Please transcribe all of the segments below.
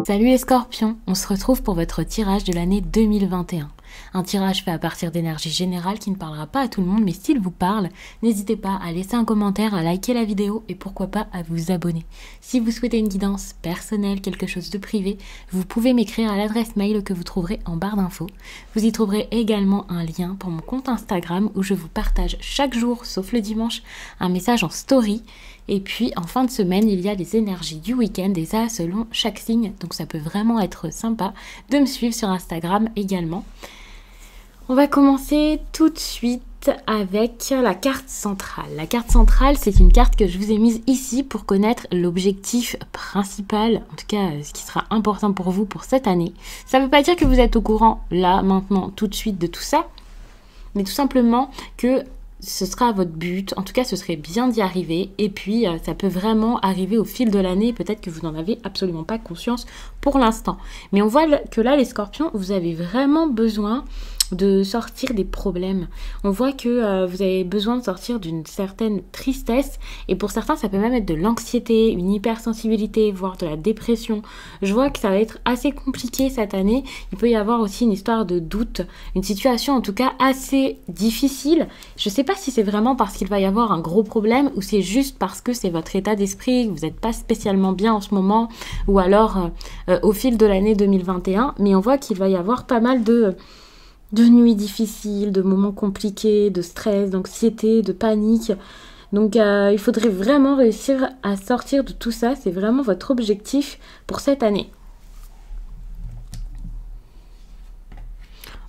Salut les scorpions, on se retrouve pour votre tirage de l'année 2021. Un tirage fait à partir d'énergie générale qui ne parlera pas à tout le monde, mais s'il vous parle, n'hésitez pas à laisser un commentaire, à liker la vidéo et pourquoi pas à vous abonner. Si vous souhaitez une guidance personnelle, quelque chose de privé, vous pouvez m'écrire à l'adresse mail que vous trouverez en barre d'infos. Vous y trouverez également un lien pour mon compte Instagram où je vous partage chaque jour, sauf le dimanche, un message en story. Et puis en fin de semaine, il y a les énergies du week-end et ça selon chaque signe. Donc ça peut vraiment être sympa de me suivre sur Instagram également. On va commencer tout de suite avec la carte centrale. La carte centrale, c'est une carte que je vous ai mise ici pour connaître l'objectif principal, en tout cas ce qui sera important pour vous pour cette année. Ça ne veut pas dire que vous êtes au courant là, maintenant, tout de suite de tout ça, mais tout simplement que ce sera votre but, en tout cas ce serait bien d'y arriver et puis ça peut vraiment arriver au fil de l'année, peut-être que vous n'en avez absolument pas conscience pour l'instant. Mais on voit que là les scorpions, vous avez vraiment besoin de sortir des problèmes. On voit que vous avez besoin de sortir d'une certaine tristesse et pour certains ça peut même être de l'anxiété, une hypersensibilité, voire de la dépression. Je vois que ça va être assez compliqué cette année. Il peut y avoir aussi une histoire de doute, une situation en tout cas assez difficile. Je sais pas si c'est vraiment parce qu'il va y avoir un gros problème ou c'est juste parce que c'est votre état d'esprit, que vous n'êtes pas spécialement bien en ce moment ou alors au fil de l'année 2021, mais on voit qu'il va y avoir pas mal de nuits difficiles, de moments compliqués, de stress, d'anxiété, de panique. Donc il faudrait vraiment réussir à sortir de tout ça. C'est vraiment votre objectif pour cette année.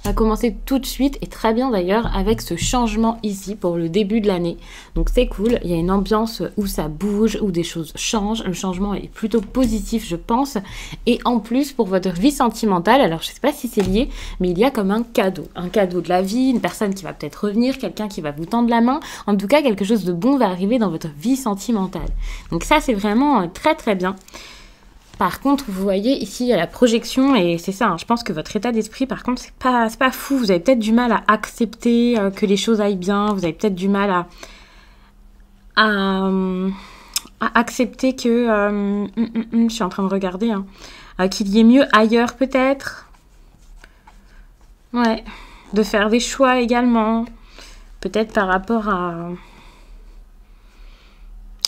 On va commencer tout de suite et très bien d'ailleurs avec ce changement ici pour le début de l'année. Donc c'est cool, il y a une ambiance où ça bouge, où des choses changent. Le changement est plutôt positif je pense. Et en plus pour votre vie sentimentale, alors je ne sais pas si c'est lié, mais il y a comme un cadeau de la vie, une personne qui va peut-être revenir, quelqu'un qui va vous tendre la main. En tout cas quelque chose de bon va arriver dans votre vie sentimentale. Donc ça c'est vraiment très très bien. Par contre, vous voyez ici, il y a la projection et c'est ça, hein, je pense que votre état d'esprit, par contre, c'est pas fou. Vous avez peut-être du mal à accepter que les choses aillent bien. Vous avez peut-être du mal à accepter que... je suis en train de regarder, hein, qu'il y ait mieux ailleurs peut-être. Ouais, de faire des choix également. Peut-être par rapport à...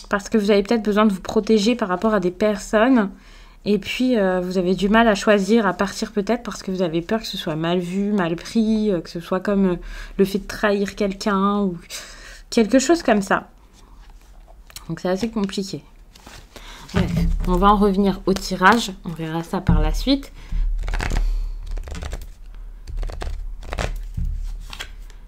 Parce que vous avez peut-être besoin de vous protéger par rapport à des personnes. Et puis, vous avez du mal à choisir, à partir peut-être parce que vous avez peur que ce soit mal vu, mal pris, que ce soit comme le fait de trahir quelqu'un ou quelque chose comme ça. Donc, c'est assez compliqué. Bref, on va en revenir au tirage. On verra ça par la suite.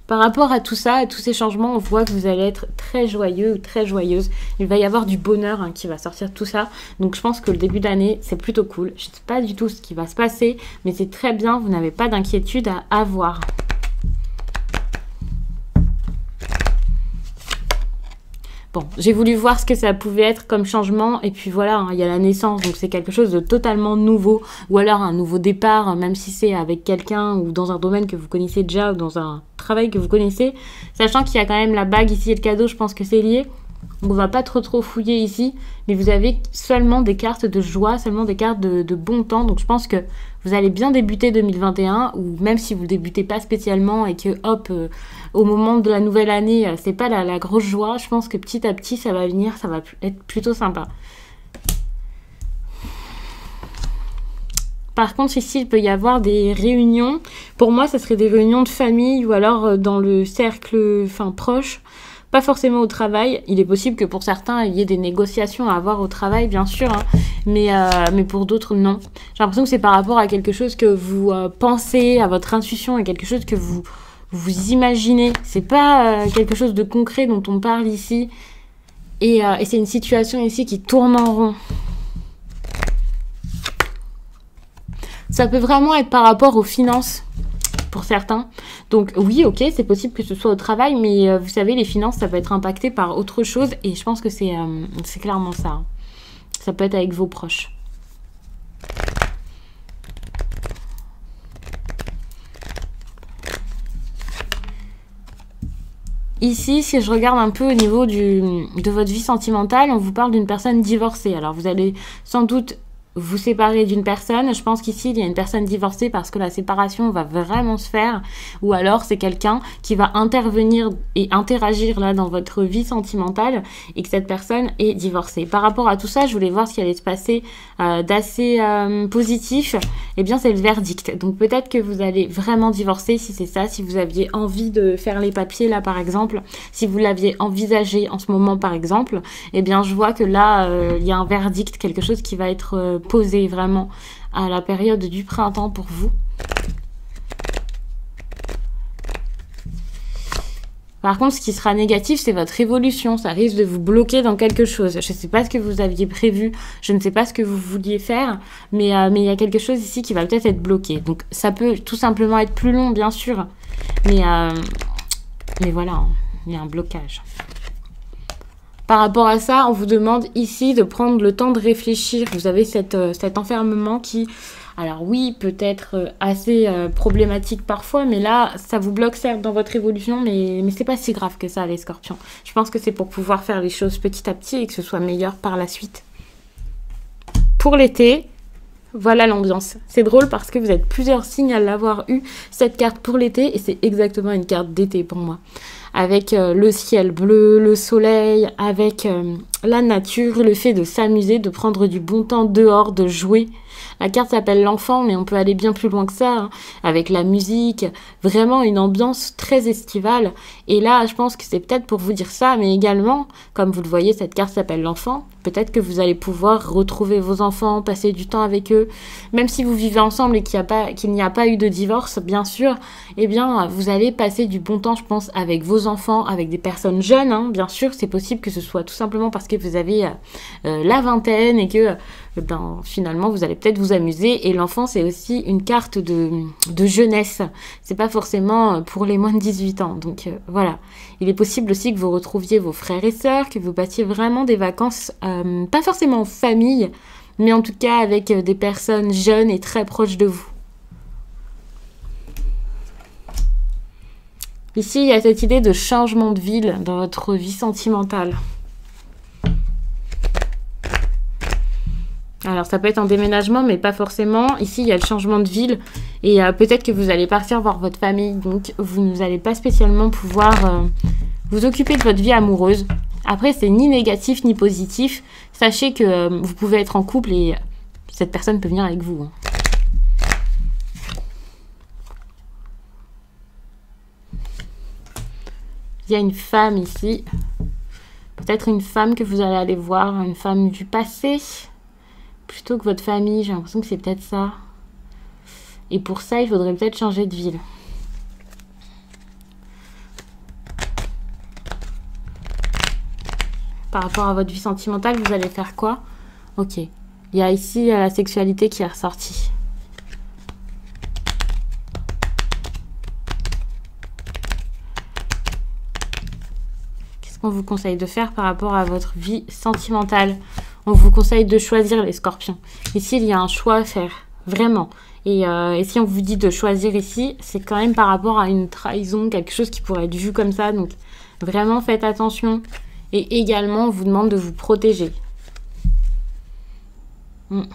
Par rapport à tout ça, à tous ces changements, on voit que vous allez être très joyeux ou très joyeuse. Il va y avoir du bonheur qui va sortir de tout ça. Donc je pense que le début d'année, c'est plutôt cool. Je ne sais pas du tout ce qui va se passer, mais c'est très bien. Vous n'avez pas d'inquiétude à avoir. Bon, j'ai voulu voir ce que ça pouvait être comme changement et puis voilà, hein, il y a la naissance, donc c'est quelque chose de totalement nouveau ou alors un nouveau départ, même si c'est avec quelqu'un ou dans un domaine que vous connaissez déjà ou dans un travail que vous connaissez, sachant qu'il y a quand même la bague ici et le cadeau, je pense que c'est lié. On va pas trop fouiller ici, mais vous avez seulement des cartes de joie, seulement des cartes de bon temps. Donc je pense que vous allez bien débuter 2021, ou même si vous débutez pas spécialement et que hop, au moment de la nouvelle année, c'est pas la grosse joie, je pense que petit à petit ça va venir, ça va être plutôt sympa. Par contre, ici, il peut y avoir des réunions. Pour moi, ça serait des réunions de famille ou alors dans le cercle proche. Pas forcément au travail. Il est possible que pour certains, il y ait des négociations à avoir au travail, bien sûr. Hein. Mais pour d'autres, non. J'ai l'impression que c'est par rapport à quelque chose que vous pensez, à votre intuition, à quelque chose que vous imaginez. C'est pas quelque chose de concret dont on parle ici. Et c'est une situation ici qui tourne en rond. Ça peut vraiment être par rapport aux finances. Pour certains. Donc oui, ok, c'est possible que ce soit au travail, mais vous savez, les finances, ça peut être impacté par autre chose et je pense que c'est clairement ça. Hein. Ça peut être avec vos proches. Ici, si je regarde un peu au niveau de votre vie sentimentale, on vous parle d'une personne divorcée. Alors, vous allez sans doute vous séparer d'une personne. Je pense qu'ici, il y a une personne divorcée parce que la séparation va vraiment se faire. Ou alors, c'est quelqu'un qui va intervenir et interagir là dans votre vie sentimentale et que cette personne est divorcée. Par rapport à tout ça, je voulais voir ce qui allait se passer d'assez positif. Eh bien, c'est le verdict. Donc, peut-être que vous allez vraiment divorcer si c'est ça, si vous aviez envie de faire les papiers là, par exemple, si vous l'aviez envisagé en ce moment, par exemple, eh bien, je vois que là, il y a un verdict, quelque chose qui va être posé vraiment à la période du printemps pour vous. Par contre, ce qui sera négatif, c'est votre évolution. Ça risque de vous bloquer dans quelque chose. Je ne sais pas ce que vous aviez prévu, je ne sais pas ce que vous vouliez faire, mais il y a quelque chose ici qui va peut-être être bloqué. Donc, ça peut tout simplement être plus long, bien sûr, mais voilà, il y a un blocage. Par rapport à ça, on vous demande ici de prendre le temps de réfléchir. Vous avez cet enfermement qui, alors oui, peut être assez problématique parfois, mais là, ça vous bloque certes dans votre évolution, mais c'est pas si grave que ça, les scorpions. Je pense que c'est pour pouvoir faire les choses petit à petit et que ce soit meilleur par la suite. Pour l'été, voilà l'ambiance. C'est drôle parce que vous êtes plusieurs signes à l'avoir eu, cette carte pour l'été, et c'est exactement une carte d'été pour moi. Avec le ciel bleu, le soleil, avec la nature, le fait de s'amuser, de prendre du bon temps dehors, de jouer. La carte s'appelle l'enfant, mais on peut aller bien plus loin que ça, hein, avec la musique, vraiment une ambiance très estivale. Et là, je pense que c'est peut-être pour vous dire ça, mais également, comme vous le voyez, cette carte s'appelle l'enfant. Peut-être que vous allez pouvoir retrouver vos enfants, passer du temps avec eux, même si vous vivez ensemble et qu'il n'y a pas eu de divorce, bien sûr, eh bien, vous allez passer du bon temps, je pense, avec vos enfants, avec des personnes jeunes, hein, bien sûr. C'est possible que ce soit tout simplement parce que vous avez la vingtaine et que finalement, vous allez peut-être vous amuser. Et l'enfant, c'est aussi une carte de jeunesse. C'est pas forcément pour les moins de 18 ans. Donc, voilà. Il est possible aussi que vous retrouviez vos frères et sœurs, que vous passiez vraiment des vacances, pas forcément en famille, mais en tout cas avec des personnes jeunes et très proches de vous. Ici, il y a cette idée de changement de ville dans votre vie sentimentale. Alors, ça peut être un déménagement, mais pas forcément. Ici, il y a le changement de ville. Et peut-être que vous allez partir voir votre famille. Donc, vous n'allez pas spécialement pouvoir vous occuper de votre vie amoureuse. Après, c'est ni négatif ni positif. Sachez que vous pouvez être en couple et cette personne peut venir avec vous. Hein. Il y a une femme ici. Peut-être une femme que vous allez aller voir. Une femme du passé. Plutôt que votre famille, j'ai l'impression que c'est peut-être ça. Et pour ça, il faudrait peut-être changer de ville. Par rapport à votre vie sentimentale, vous allez faire quoi? Ok. Il y a ici la sexualité qui est ressortie. Qu'est-ce qu'on vous conseille de faire par rapport à votre vie sentimentale? On vous conseille de choisir les scorpions. Ici, il y a un choix à faire, vraiment. Et si on vous dit de choisir ici, c'est quand même par rapport à une trahison, quelque chose qui pourrait être vu comme ça. Donc, vraiment, faites attention. Et également, on vous demande de vous protéger.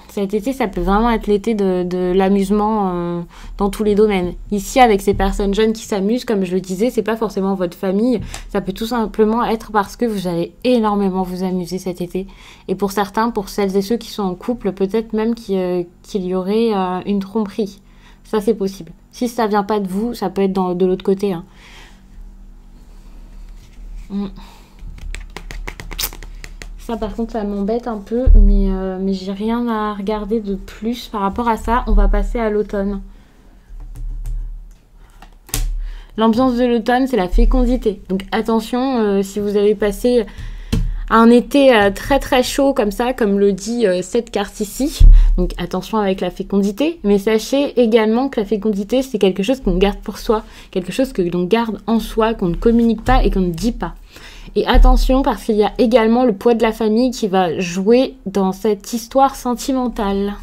Cet été, ça peut vraiment être l'été de l'amusement dans tous les domaines. Ici, avec ces personnes jeunes qui s'amusent, comme je le disais, c'est pas forcément votre famille. Ça peut tout simplement être parce que vous allez énormément vous amuser cet été. Et pour certains, pour celles et ceux qui sont en couple, peut-être même qu'il y aurait une tromperie. Ça, c'est possible. Si ça vient pas de vous, ça peut être de l'autre côté. Hein. Ça, par contre, ça m'embête un peu, mais j'ai rien à regarder de plus par rapport à ça. On va passer à l'automne. L'ambiance de l'automne, c'est la fécondité. Donc, attention, si vous avez passé un été très très chaud comme ça, comme le dit cette carte ici. Donc, attention avec la fécondité. Mais sachez également que la fécondité, c'est quelque chose qu'on garde pour soi. Quelque chose que l'on garde en soi, qu'on ne communique pas et qu'on ne dit pas. Et attention parce qu'il y a également le poids de la famille qui va jouer dans cette histoire sentimentale.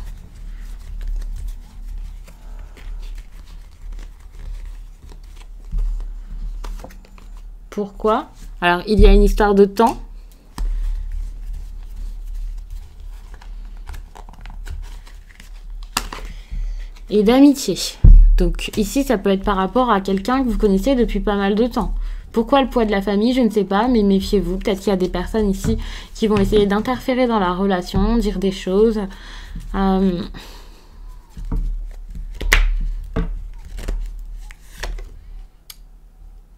Pourquoi? Alors, il y a une histoire de temps. Et d'amitié. Donc ici, ça peut être par rapport à quelqu'un que vous connaissez depuis pas mal de temps. Pourquoi le poids de la famille? Je ne sais pas, mais méfiez-vous. Peut-être qu'il y a des personnes ici qui vont essayer d'interférer dans la relation, dire des choses.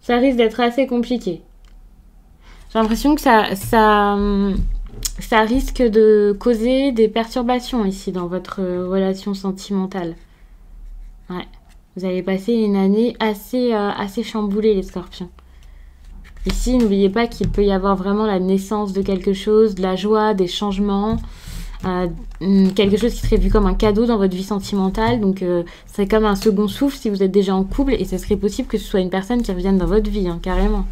Ça risque d'être assez compliqué. J'ai l'impression que ça risque de causer des perturbations ici dans votre relation sentimentale. Ouais. Vous allez passer une année assez chamboulée, les scorpions. Ici, n'oubliez pas qu'il peut y avoir vraiment la naissance de quelque chose, de la joie, des changements, quelque chose qui serait vu comme un cadeau dans votre vie sentimentale. Donc, c'est comme un second souffle si vous êtes déjà en couple, et ce serait possible que ce soit une personne qui revienne dans votre vie, hein, carrément.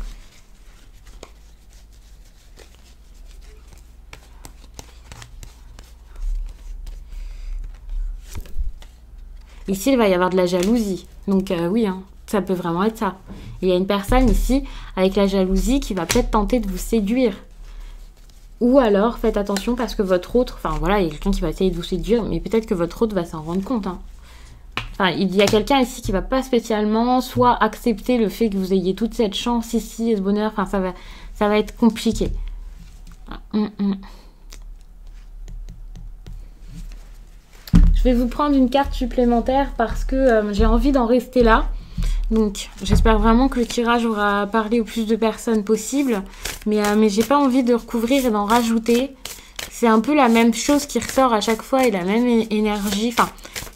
Ici, il va y avoir de la jalousie. Donc oui, hein, ça peut vraiment être ça. Il y a une personne ici, avec la jalousie, qui va peut-être tenter de vous séduire. Ou alors, faites attention parce que votre autre... Enfin voilà, il y a quelqu'un qui va essayer de vous séduire, mais peut-être que votre autre va s'en rendre compte. Hein. Enfin, il y a quelqu'un ici qui va pas spécialement soit accepter le fait que vous ayez toute cette chance ici et ce bonheur. Enfin, ça va être compliqué. Je vais vous prendre une carte supplémentaire parce que j'ai envie d'en rester là. Donc, j'espère vraiment que le tirage aura parlé au plus de personnes possible. Mais j'ai pas envie de recouvrir et d'en rajouter. C'est un peu la même chose qui ressort à chaque fois et la même énergie. Enfin,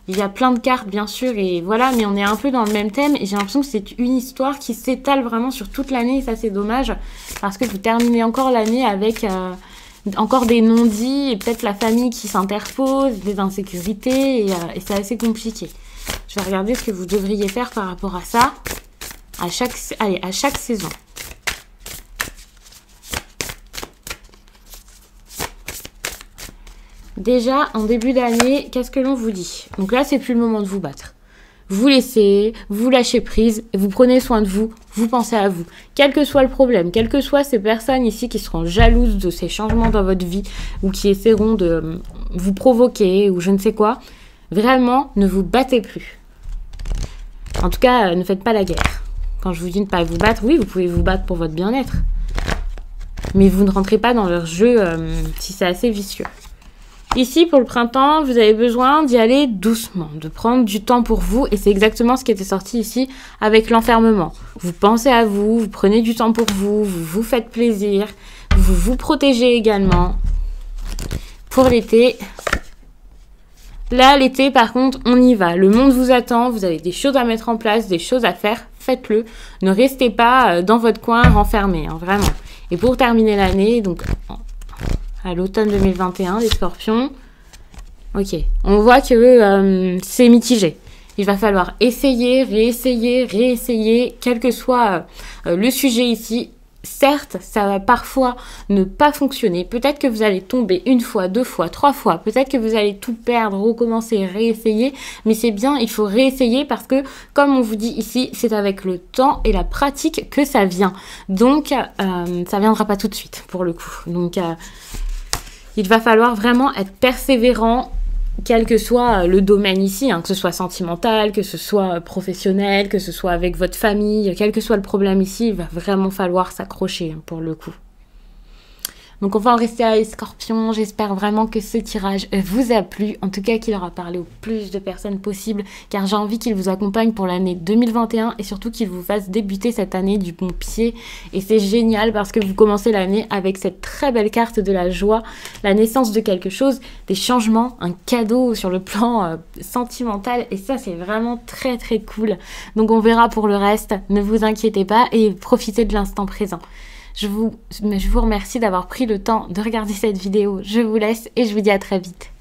il y a plein de cartes, bien sûr, et voilà. Mais on est un peu dans le même thème. Et j'ai l'impression que c'est une histoire qui s'étale vraiment sur toute l'année. Et ça, c'est dommage. Parce que vous terminez encore l'année avec... encore des non-dits et peut-être la famille qui s'interpose, des insécurités et c'est assez compliqué. Je vais regarder ce que vous devriez faire par rapport à ça à chaque saison. Déjà, en début d'année, qu'est-ce que l'on vous dit? Donc là, c'est plus le moment de vous battre. Vous laissez, vous lâchez prise, vous prenez soin de vous, vous pensez à vous. Quel que soit le problème, quelles que soient ces personnes ici qui seront jalouses de ces changements dans votre vie ou qui essaieront de vous provoquer ou je ne sais quoi, vraiment, ne vous battez plus. En tout cas, ne faites pas la guerre. Quand je vous dis de ne pas vous battre, oui, vous pouvez vous battre pour votre bien-être. Mais vous ne rentrez pas dans leur jeu si c'est assez vicieux. Ici, pour le printemps, vous avez besoin d'y aller doucement, de prendre du temps pour vous. Et c'est exactement ce qui était sorti ici avec l'enfermement. Vous pensez à vous, vous prenez du temps pour vous, vous vous faites plaisir, vous vous protégez également. Pour l'été, là, l'été, par contre, on y va. Le monde vous attend, vous avez des choses à mettre en place, des choses à faire, faites-le. Ne restez pas dans votre coin renfermé, hein, vraiment. Et pour terminer l'année, donc... à l'automne 2021, les scorpions. Ok, on voit que c'est mitigé. Il va falloir essayer, réessayer, quel que soit le sujet ici. Certes, ça va parfois ne pas fonctionner. Peut-être que vous allez tomber une fois, deux fois, trois fois. Peut-être que vous allez tout perdre, recommencer, réessayer. Mais c'est bien, il faut réessayer parce que, comme on vous dit ici, c'est avec le temps et la pratique que ça vient. Donc, ça viendra pas tout de suite, pour le coup. Donc... il va falloir vraiment être persévérant, quel que soit le domaine ici, hein, que ce soit sentimental, que ce soit professionnel, que ce soit avec votre famille, quel que soit le problème ici, il va vraiment falloir s'accrocher hein, pour le coup. Donc on va en rester à les scorpions. J'espère vraiment que ce tirage vous a plu. En tout cas qu'il aura parlé au plus de personnes possible. Car j'ai envie qu'il vous accompagne pour l'année 2021. Et surtout qu'il vous fasse débuter cette année du bon pied. Et c'est génial parce que vous commencez l'année avec cette très belle carte de la joie. La naissance de quelque chose. Des changements. Un cadeau sur le plan sentimental. Et ça c'est vraiment très très cool. Donc on verra pour le reste. Ne vous inquiétez pas. Et profitez de l'instant présent. Je vous remercie d'avoir pris le temps de regarder cette vidéo. Je vous laisse et je vous dis à très vite.